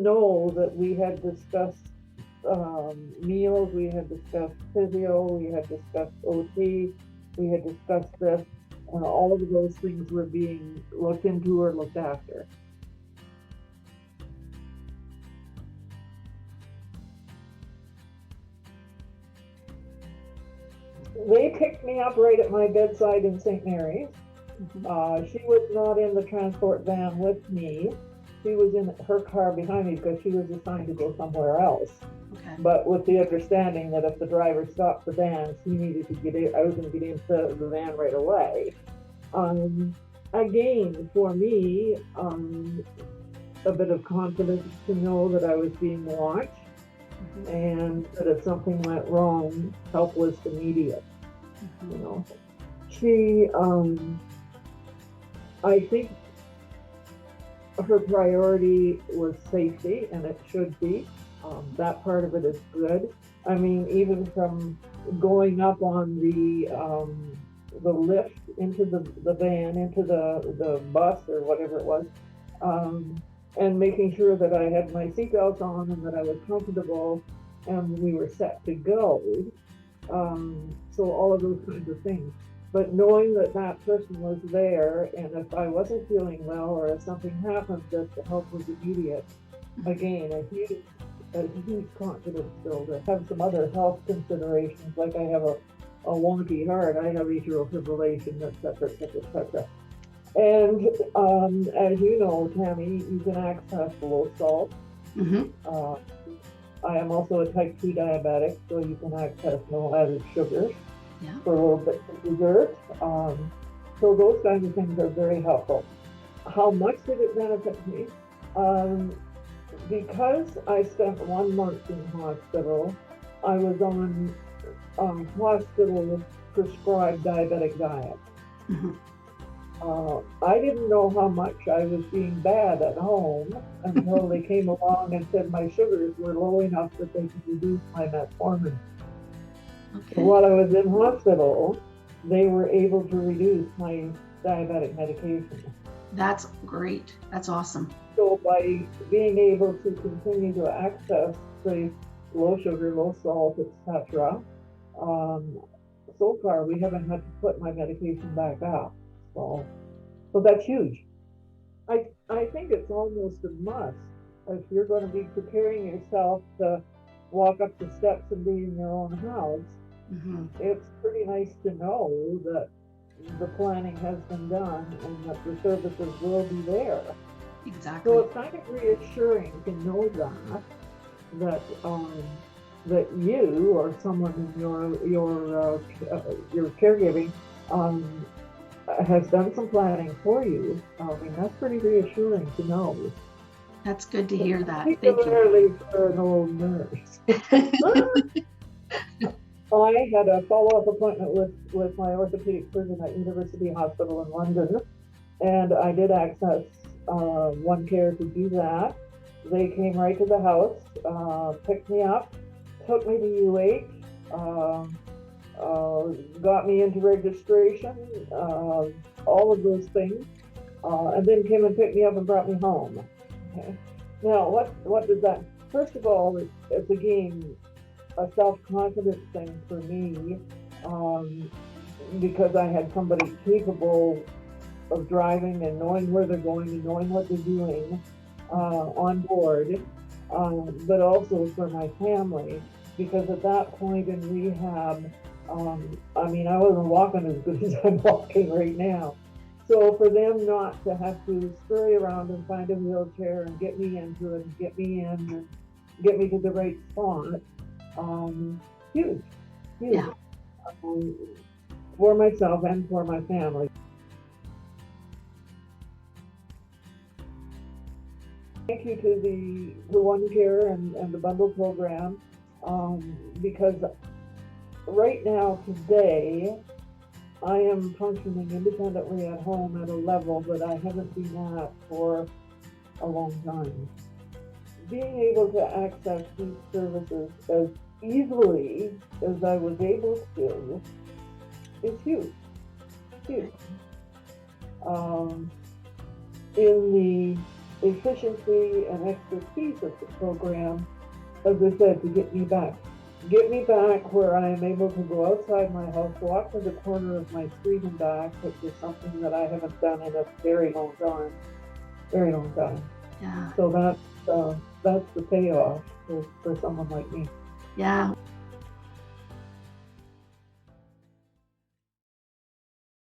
know that we had discussed meals, we had discussed physio, we had discussed OT, we had discussed this, and all of those things were being looked into or looked after. They picked me up right at my bedside in St. Mary's. She was not in the transport van with me. She was in her car behind me because she was assigned to go somewhere else. Okay. But with the understanding that if the driver stopped the van, she needed to get in. I was going to get into the van right away. Again, for me, a bit of confidence to know that I was being watched, and that if something went wrong, help was immediate. You know, she, I think her priority was safety, and it should be. That part of it is good. I mean, even from going up on the lift into the van, into the bus or whatever it was, and making sure that I had my seatbelts on and that I was comfortable and we were set to go. So all of those kinds of things. But knowing that that person was there, and if I wasn't feeling well or if something happened, that the help was immediate. Again, a huge confidence builder. Have some other health considerations, like I have a wonky heart, I have atrial fibrillation, etc., etc., etc. And as you know, Tammy, you can access low salt. I am also a type 2 diabetic, so you can access no added sugars for a little bit of dessert. So those kinds of things are very helpful. How much did it benefit me? Because I spent 1 month in hospital, I was on hospital prescribed diabetic diet. I didn't know how much I was being bad at home until they came along and said my sugars were low enough that they could reduce my metformin. Okay. So while I was in hospital, they were able to reduce my diabetic medication. That's great. That's awesome. So by being able to continue to access the low sugar, low salt, etc., so far we haven't had to put my medication back up. So that's huge. I think it's almost a must if you're going to be preparing yourself to walk up the steps and be in your own house. It's pretty nice to know that the planning has been done and that the services will be there. Exactly. So it's kind of reassuring to know that you or someone in your caregiving has done some planning for you. I mean, that's pretty reassuring to know. That's good to hear that. Thank Particularly you. for an old nurse. I had a follow-up appointment with my orthopedic surgeon at University Hospital in London, and I did access OneCare to do that. They came right to the house, picked me up, took me to UH, got me into registration, all of those things, and then came and picked me up and brought me home. Okay. Now, what does that? First of all, it's again a self-confidence thing for me, because I had somebody capable of driving and knowing where they're going and knowing what they're doing on board, but also for my family, because at that point in rehab, I mean, I wasn't walking as good as I'm walking right now. So for them not to have to scurry around and find a wheelchair and get me into it and get me in and get me to the right spot, huge. Yeah. For myself and for my family. Thank you to the OneCare and the bundle program, because right now, today, I am functioning independently at home at a level that I haven't been at for a long time. Being able to access these services as easily as I was able to is huge. Huge. In the efficiency and expertise of the program, as I said, to get me back. Get me back where I am able to go outside my house, walk to the corner of my street and back, which is something that I haven't done in a very long time. Very long time. Yeah. So that's the payoff for someone like me. Yeah.